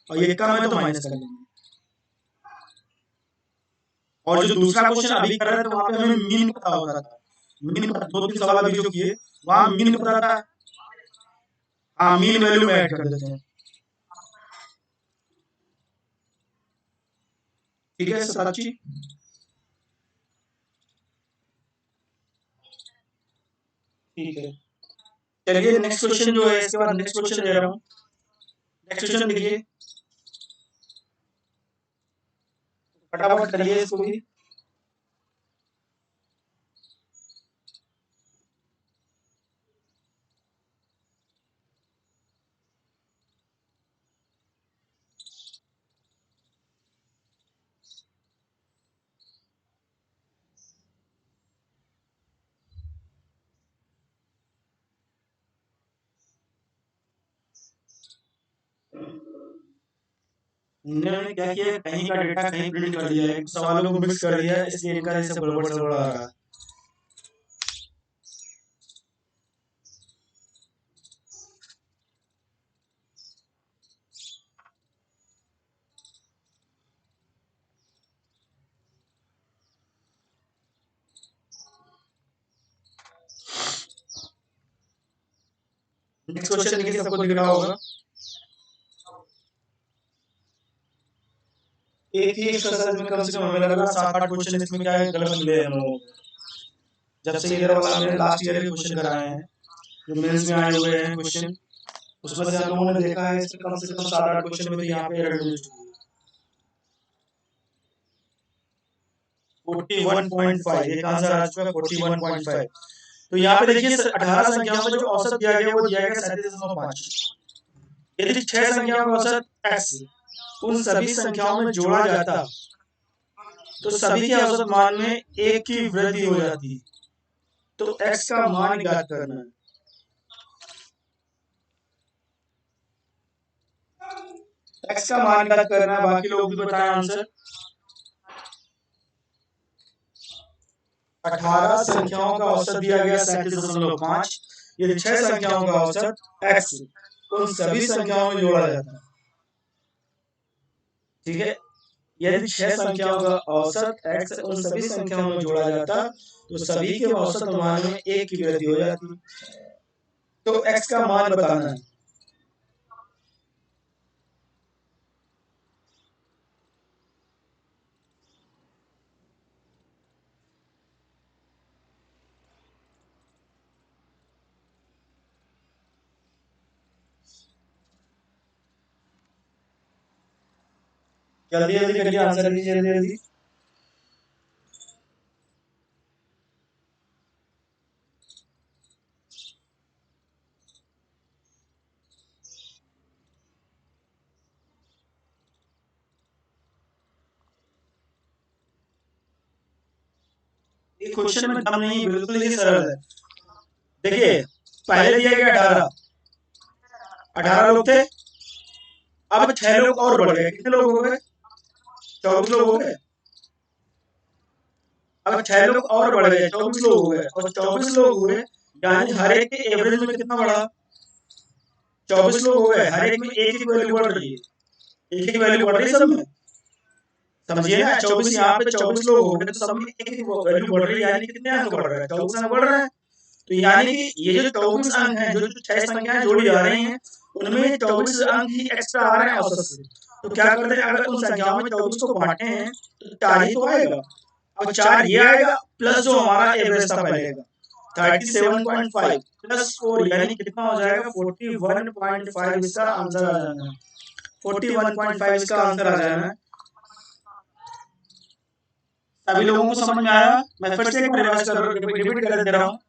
और ये कम है तो माइनस कर लेंगे। और जो दूसरा क्वेश्चन अभी कर रहे थे वहां पे हमें मीन पता होता था। मीन पता, 2-3 सवाल अभी जो किए वहां मीन पता था। हाँ, मीन वैल्यू में ऐड कर देते हैं। ठीक है सताची, ठीक है। चलिए नेक्स्ट क्वेश्चन जो है, इसके बाद नेक्स्ट क्वेश्चन ले रहा हूँ। नेक्स्ट क्वेश्चन देखिए, फटाफट करिए इसको भी। इन्होंने क्या किया, कहीं का डेटा कहीं प्रिंट कर दिया है, सवालों को मिक्स कर दिया है, इसलिए इनका जैसे गड़बड़ सड़बड़ आ रहा है। नेक्स्ट क्वेश्चन देखिए, सबको दिख रहा होगा। एक ही एक्सरसाइज में कम से कम हमें लग रहा है 7-8 क्वेश्चन इसमें क्या है गलत मिले हैं हम लोगों को। जब से ईयर वाला हमने लास्ट ईयर के क्वेश्चन कराए हैं, जो मेंस में आए हुए हैं क्वेश्चन, उसमें से हम लोगों ने देखा है इसमें कम से कम 7-8 क्वेश्चन में तो यहाँ पे एरर मिल चुकी है। 41.5 एक आंसर आ चुका है, 41.5। तो यहाँ पे देखिए 18 संख्याओं में जो औसत दिया गया वो दिया गया 37.5। यदि 6 संख्याओं का औसत x उन सभी संख्याओं में जोड़ा जाता तो सभी के औसत मान में एक की वृद्धि हो जाती। तो x का मान ज्ञात करना है। x का मान ज्ञात करना है, बाकी लोग भी बताएं आंसर। 18 संख्याओं का औसत दिया गया 37.5। यदि 6 संख्याओं का औसत x उन सभी संख्याओं में जोड़ा जाता है। ठीक है, यदि 6 संख्याओं का औसत x उन सभी संख्याओं में जोड़ा जाता तो सभी के औसत मान में एक की वृद्धि हो जाती। तो x का मान बताना है। जल्दी जल्दी करिए, आंसर दीजिए जल्दी जल्दी। ये क्वेश्चन में दम नहीं, बिल्कुल ही सरल है। देखिए पहले दिया गया 18, 18 लोग थे। अब 6 लोग और बढ़ गए, कितने लोग हो गए? 24 लोग हो गए। अब 6 लोग और बढ़ गए, 24 लोग हो गए, और 24 लोग हुए यानी हर एक के एवरेज में कितना बढ़ा? 24 लोग हो गए, हर एक में एक एक वैल्यू बढ़ रही है, एक एक वैल्यू बढ़ रही है सब में। समझिए ना, 24 यहाँ पे 24 लोग हो गए तो सब में एक एक वैल्यू बढ़ रही है, यानी कितने अंक बढ़ रहे हैं? 24 अंक बढ़ रहे हैं। तो यानी कि ये जो 24 अंक हैं, जो जो 6 संख्याएं जोड़ी जा रही हैं, उनमें 24 अंक ही एक्स्ट्रा आ रहे हैं औसत से। तो क्या करते हैं, अगर उन संख्याओं में 24 को बांटे हैं तो 4 ही तो आएगा। अब 4 ये आएगा प्लस जो हमारा एवरेज था पहले का, 37.5 प्लस 4 यानी कितना हो जाएगा 41.5 इसका आंसर आ जाना है। 41.5 इसका आंसर आ जाना है। सभी लोगों को समझ में आया? मैं फिर से एक बार रिपीट कर दे रहा हूँ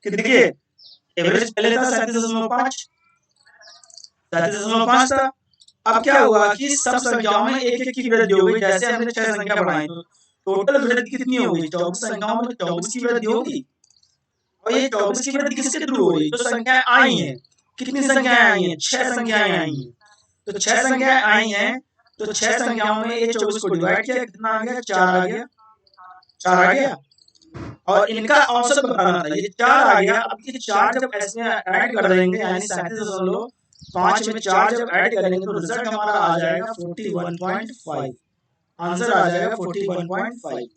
कि देखिए एवरेज पहले था 37.5 37.5 था। अब क्या हुआ कि सब संख्याओं में एक एक की वृद्धि हो गई। जैसे हमने 6 संख्या बढ़ाई तो टोटल वृद्धि कितनी हो गई? 24 संख्याओं में 24 की वृद्धि होगी। और ये 24 की वृद्धि किसके थ्रू हो रही है? जो संख्याएं आई हैं, कितनी संख्याएं आई हैं? 6 संख्याएं आई हैं। तो 6 संख्याएं आई हैं तो 6 संख्याओं में ये 24 को डिवाइड किया, कितना आ गया? 4 आ गया। 4 आ गया और इनका औसत बताना था। ये 4 आ गया। अब ये 4 जब ऐसे ऐड कर देंगे यानी 37.5 में 4 जब ऐड करेंगे तो रिजल्ट हमारा आ जाएगा 41.5। आंसर आ जाएगा 41.5।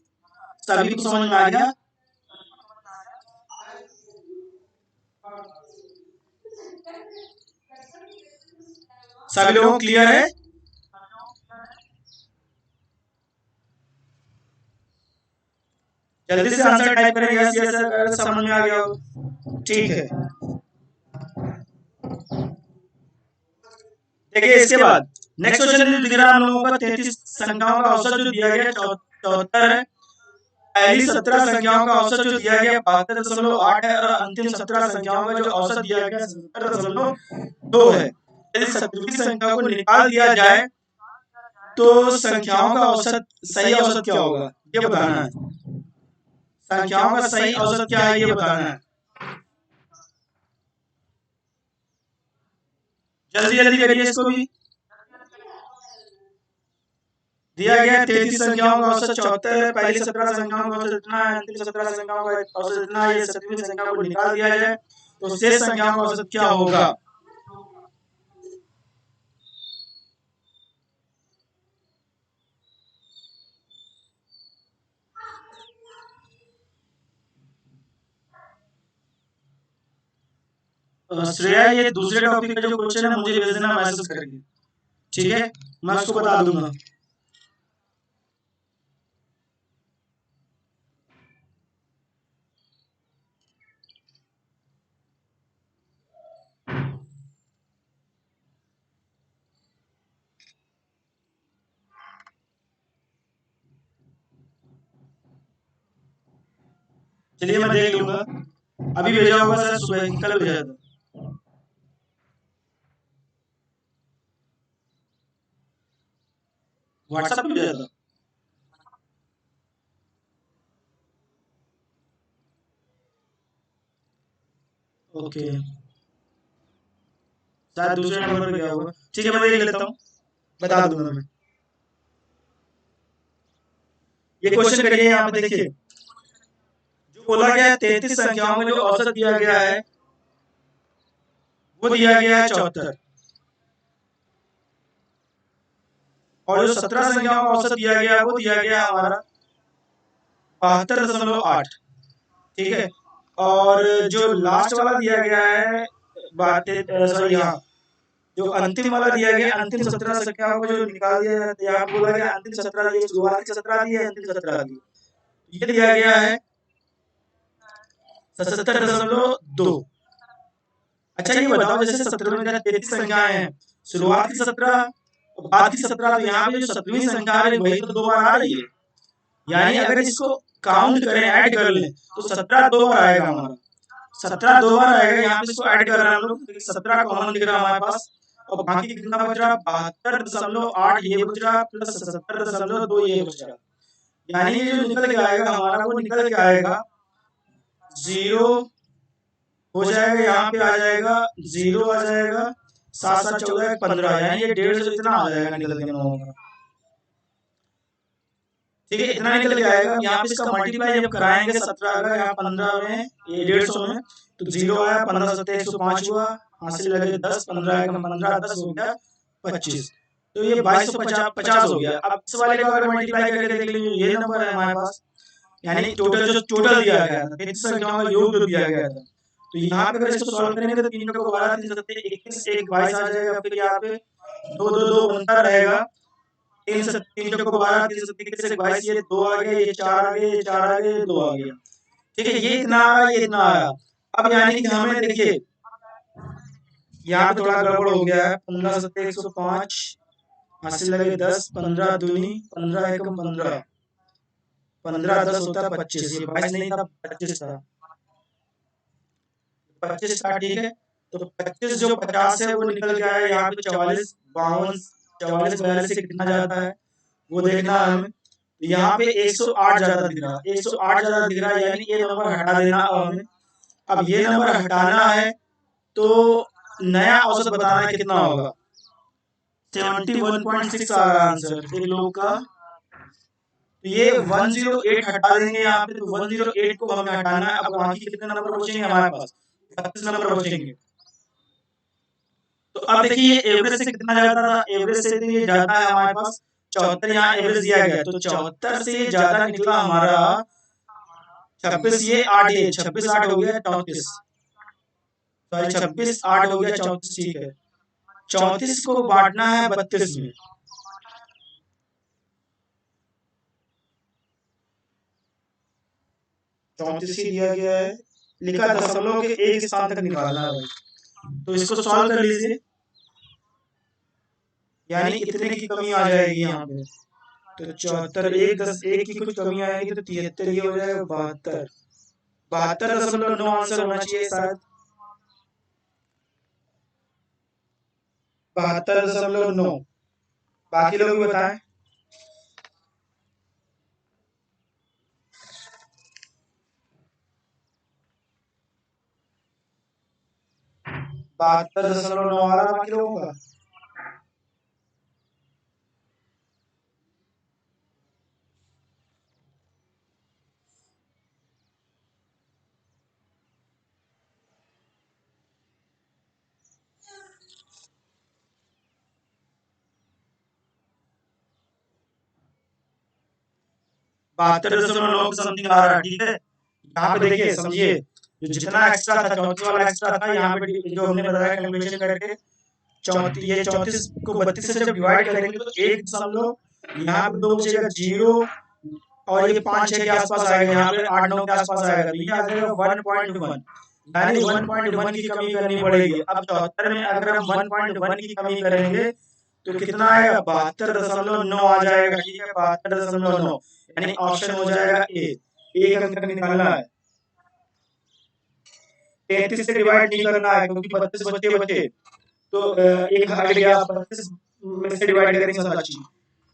सभी को समझ में आ गया? सभी लोगों को क्लियर है? जल्दी से आंसर टाइप करें। यस यस अगर समझ में आ गया हो। ठीक है, देखिए इसके बाद नेक्स्ट क्वेश्चन दिख रहा है हम लोगों का 33 संख्याओं का औसत जो दिया गया 74 है। पहली 17 संख्याओं का औसत जो दिया गया 72.8 है और अंतिम 17 संख्याओं का जो औसत दिया गया 70.2 है। यदि 17वीं संख्या को निकाल दिया जाए तो संख्याओं का औसत सही औसत क्या होगा ये बताना है। संख्याओं का सही औसत क्या है ये बताना है। जल्दी जल्दी करिए इसको भी। दिया गया 33 संख्याओं का औसत 74 है। पहली 17 संख्याओं का औसत इतना है, अंतिम 17 संख्याओं का औसत इतना है। ये 17वीं संख्या को निकाल दिया जाए तो शेष संख्याओं का औसत क्या होगा? श्रेया ये दूसरे टॉपिक का जो क्वेश्चन है मुझे भेज देना मैसेज करके, ठीक है? मैं उसको बता दूंगा। चलिए मैं देख लूंगा। अभी भेजा होगा सर, सुबह की कल भेजा था। व्हाट्सएप पे भेजा था। ओके, शायद दूसरे नंबर पे गया होगा। ठीक है मैं देख लेता हूँ, बता दूंगा मैं। ये क्वेश्चन करिए यहाँ पे देखिए। जो बोला गया है 33 संख्याओं में जो औसत दिया गया है वो दिया गया है 74 और जो 17 संख्याओं का औसत दिया गया है वो दिया गया है हमारा 72.8। ठीक है, और जो लास्ट वाला दिया गया है सॉरी हाँ, जो अंतिम वाला दिया गया अंतिम 17 संख्याओं को जो निकाल दिया जाता है, यहाँ बोला गया अंतिम 17 दिए, शुरुआत की 17 दी है, अंतिम 17 दी। ये दिया गया है 77.2। अच्छा ये बताओ जैसे 17 में 33 संख्याएं हैं, शुरुआत की 17 और बाद की 17, तो यहाँ पे जो 17वीं संख्या आ रही है वही तो 2 बार आ रही है। यानी अगर इसको काउंट करें, ऐड कर लें तो 17 2 बार आएगा हमारा। 17 2 बार आएगा। यहाँ पे इसको ऐड कर रहे हैं हम लोग। 17 कॉमन दिख रहा है हमारे पास और बाकी कितना बच रहा? 72.8 ये बच रहा प्लस 77.2 ये बच रहा। यानी ये जो निकल के आएगा हमारा वो निकल के आएगा 0 हो जाएगा, यहाँ पे आ जाएगा 0 आ जाएगा, 7 7 14 15, यानी ये 150 इतना आ जाएगा निकल के हम लोगों का। ठीक है, इतना निकल के आएगा। यहाँ पे इसका मल्टीप्लाई जब कराएंगे 17 अगर यहाँ 15 में ये 150 में तो 0 आया, 15 7 105 हुआ, हासिल लगे 10, 15 15 10 हो गया 25, तो ये 2250 हो गया। अब इस वाले को अगर मल्टीप्लाई करके देख लीजिए ये नंबर है हमारे पास, यानी टोटल जो टोटल दिया गया था 33 संख्याओं का योग जो दिया गया था, तो यहाँ पे अगर इसको सॉल्व करेंगे तो 3 को 12 3 7 21 1 22 आ जाएगा। फिर यहाँ पे 2 2 2 बनता रहेगा, 3 को 12 3 7 21 1 22, ये 2 आ गया, ये 4 आ गया, ये 4 आ गया, ये 2 आ गया। ठीक है, ये इतना आ रहा है, ये इतना आ रहा है। अब यानी कि हमें देखिए यहाँ पे थोड़ा गड़बड़ हो गया है। 15 × 7 = 105, हासिल लगे 10, 15 दूनी 15 एकम 15, 15 × 10 होता है 25, ये 22 नहीं था 25 था, 25 था, ठीक है। तो 25 जो 50 है वो निकल के आया यहाँ पे 44, 52, 44 42 से कितना जाता है वो देखना है हमें। तो यहाँ पे 108 ज्यादा दिख रहा है, 108 ज्यादा दिख रहा है, यानी ये नंबर हटा देना अब हमें। अब ये नंबर हटाना है तो नया औसत बताना है कितना होगा। 71.6 आ रहा है आंसर एक लोग का। तो ये 108 हटा देंगे यहाँ पे, तो 108 को हमें हटाना है। अब बाकी कितने नंबर बचेंगे हमारे पास, 32 नंबर बचेंगे। तो अब देखिए ये एवरेज से कितना जाता था, एवरेज से तो ये जाता है हमारे पास 74, यहाँ एवरेज दिया गया, तो 74 से ये ज्यादा निकला हमारा 26, ये 8, ये 26 8 हो गया 34, सॉरी 26 8 हो गया 34, ठीक है। 34 को बांटना है 32 में, 34 ही दिया गया है, लिखा दशमलव के एक स्थान तक निकालना है भाई। तो इसको सॉल्व कर लीजिए, यानी इतने की कमी आ जाएगी यहाँ पे। तो 74, एक की कुछ कमी आएगी तो 73, ये हो जाएगा 72, 72.9 आंसर होना चाहिए शायद, 72.9। बाकी लोग भी बताएं। 72.9 आ रहा बाकी लोगों का। बहत्तर दशमलव नौ समथिंग आ रहा है, ठीक है। यहाँ पे देखिए समझिए, जो जितना एक्स्ट्रा था 34 वाला एक्स्ट्रा था, यहाँ पे जो हमने बताया कैलकुलेशन करके 34, ये 34 को 32 से जब डिवाइड करेंगे तो 1 दशमलव यहाँ पे 2 बचेगा 0, और ये 5 6 के आसपास आएगा, यहाँ पे 8 9 के आसपास आएगा, तो ये आ जाएगा 1.1, यानी 1.1 की कमी करनी पड़ेगी। अब 74 में अगर हम 1.1 की कमी करेंगे तो कितना आएगा, 72.9 आ जाएगा, ठीक है, 72.9, यानी ऑप्शन हो जाएगा ए। एक अंक निकालना है, 33 से डिवाइड नहीं करना है क्योंकि 32 बचे बचे, तो एक हट गया, 32 में से डिवाइड करेंगे 87,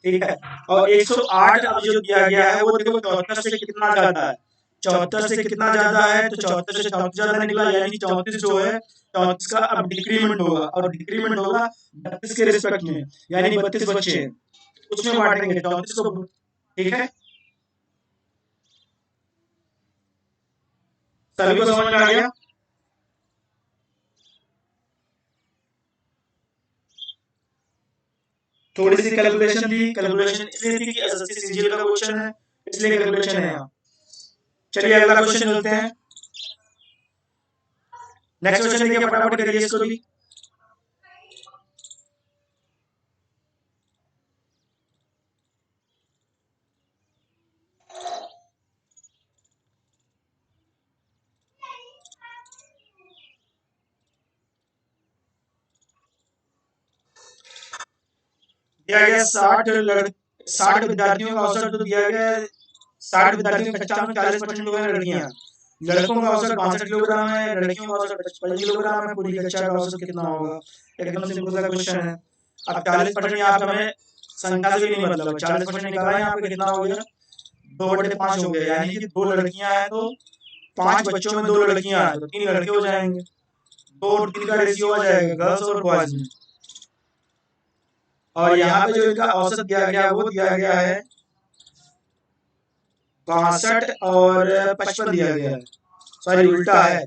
ठीक है। और 108 अब जो दिया गया है वो देखो 74 से कितना ज्यादा है, 74 से कितना ज्यादा है, तो 74 से 34 ज्यादा निकला, यानी 34 जो है 34 का अब डिक्रीमेंट होगा, और डिक्रीमेंट होगा 32 के रिस्पेक्ट में, यानी 32 बच्चे हैं, उसमें बांटेंगे 34 को, ठीक है। सभी को समझ में आ गया। थोड़ी सी कैलकुलेशन थी, कैलकुलेशन इसलिए थी कि एसएससी सीजीएल का क्वेश्चन है, इसलिए कैलकुलेशन है यहाँ। चलिए अगला क्वेश्चन चलते हैं। नेक्स्ट क्वेश्चन देखिए, फटाफट करिए इसको भी। दिया गया 60 विद्यार्थियों का अवसर तो दिया गया है, 60 विद्यार्थियों की कक्षा में 40% जो है लड़कियां, लड़कों का औसत 62 किलोग्राम है, लड़कियों का औसत 55 किलोग्राम है, पूरी कक्षा का औसत कितना होगा। एकदम सिंपल सा क्वेश्चन है। अब 40% यहाँ पे हमें संख्या से भी नहीं मतलब, 40% निकाला यहाँ पे कितना हो गया, 2/5 हो गया, यानी कि 2 लड़कियां हैं तो 5 बच्चों में 2 लड़कियां हैं तो 3 लड़के हो जाएंगे, 2 और 3 का रेशियो आ जाएगा गर्ल्स और बॉयज में। और यहाँ पे जो इनका औसत दिया गया वो दिया गया है 62 और 55 दिया गया है, सॉरी उल्टा है,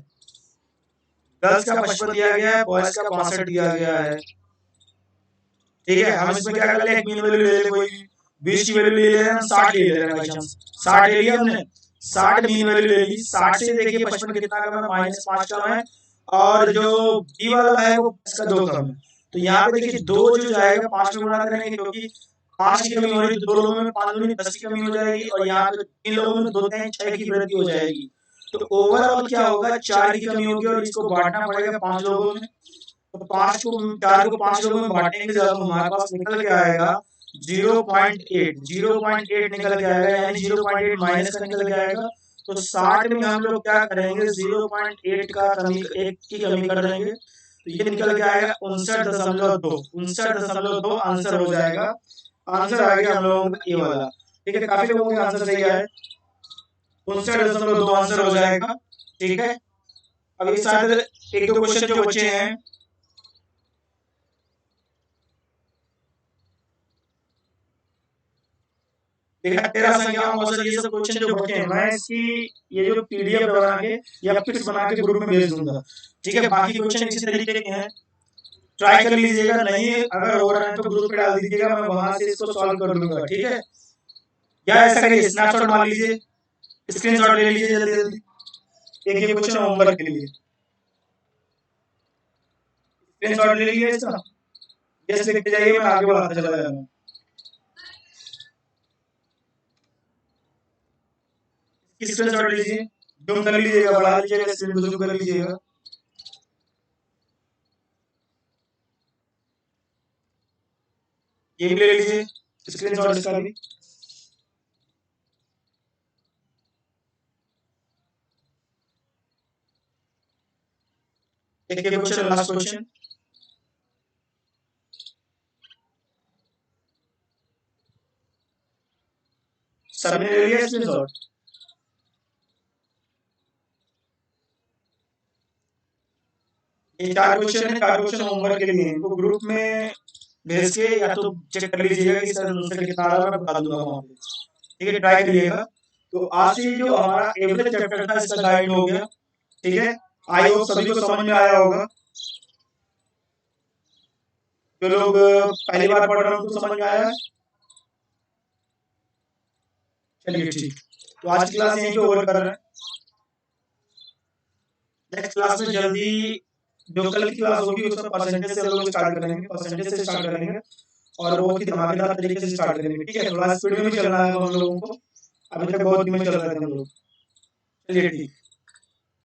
गर्ल्स का 55 दिया गया है, बॉयज का 62 दिया गया है, ठीक है। हम इसमें क्या कर ले, एक मीन वैल्यू ले ले, कोई 20 की वैल्यू ले ले रहे हैं, 60 ले ले रहे हैं बाई चांस, 60 ले लिया हमने, 60 मीन वैल्यू ले ली, 60 से देखिए 55 कितना कम है, -5 कम है, और जो बी वाला है वो 5 का 2 कम है। तो यहाँ पे देखिए 2 जो जाएगा 5 में गुणा करेंगे, क्योंकि 5 की कमी हो रही है तो 2 लोगों में 5 दूनी 10 की कमी हो जाएगी, और यहाँ पे 3 लोगों में 2 3 6 की वृद्धि हो जाएगी, तो ओवरऑल क्या होगा, 4 की कमी होगी और इसको बांटना पड़ेगा 5 लोगों में। तो 4 को 5 लोगों में बांटेंगे जब हमारे पास निकल के आएगा 0.8, 0.8 निकल के आएगा, यानी 0.8 माइनस का निकल के आएगा। तो 60 में हम लोग क्या करेंगे, 0.8 का कमी, एक की कमी कर देंगे, तो ये निकल के आएगा 59.2। 59.2 आंसर हो जाएगा। आंसर आ गया हम लोगों का ये वाला। ठीक है, काफी लोगों का आंसर सही आया, 59.2 आंसर हो जाएगा। ठीक है, अभी शायद एक दो क्वेश्चन जो बचे हैं, देखा 13 संख्याओं का औसत, ये सब क्वेश्चन जो बचे हैं, मैं इसकी ये जो पीडीएफ बना के या पिक्स बना के ग्रुप में भेज दूंगा। ठीक है, बाकी क्वेश्चन इसी तरीके के हैं, ट्राई कर लीजिएगा, नहीं अगर हो रहा है तो ग्रुप पे डाल दीजिएगा, मैं वहां से इसको सॉल्व कर दूंगा। ठीक है, या ऐसा करिए, स्नैपशॉट मार लीजिए, स्क्रीनशॉट ले लीजिए जल्दी जल्दी, एक ये क्वेश्चन होमवर्क के लिए स्क्रीनशॉट ले लीजिए इसका, यस लिखते जाइए, मैं आगे बढ़ाता चला जाऊंगा। स्क्रीनशॉट लीजिए, जूम कर लीजिएगा, बढ़ा लीजिएगा, स्क्रीन को जूम कर लीजिएगा। ये भी ले लीजिए स्क्रीनशॉट इसका भी। एक ये क्वेश्चन, लास्ट क्वेश्चन, सभी ने ले लिया स्क्रीनशॉट। ये 4 क्वेश्चन है, 4 क्वेश्चन होमवर्क के लिए हैं, इनको ग्रुप में भेज के या तो चेक कर लीजिएगा कि सर उनसे कितना आ रहा है, मैं बता दूंगा वहां पे। ठीक है, ट्राई करिएगा। तो आज से जो हमारा एवरेज चैप्टर था इसका गाइड हो गया। ठीक है, आई होप सभी को समझ में आया होगा। जो लोग पहली बार पढ़ रहे हैं उनको समझ में आया है। चलिए ठीक, तो आज की क्लास यहीं पे ओवर कर रहे हैं। नेक्स्ट क्लास में जल्दी, जो कल की क्लास होगी उसका परसेंटेज से हम लोग स्टार्ट करेंगे, परसेंटेज से स्टार्ट करेंगे और बहुत ही धमाकेदार तरीके से स्टार्ट करेंगे। ठीक है, थोड़ा स्पीड में भी चलना है हम लोगों को, अभी तक बहुत धीमे चल रहे थे हम लोग। चलिए ठीक।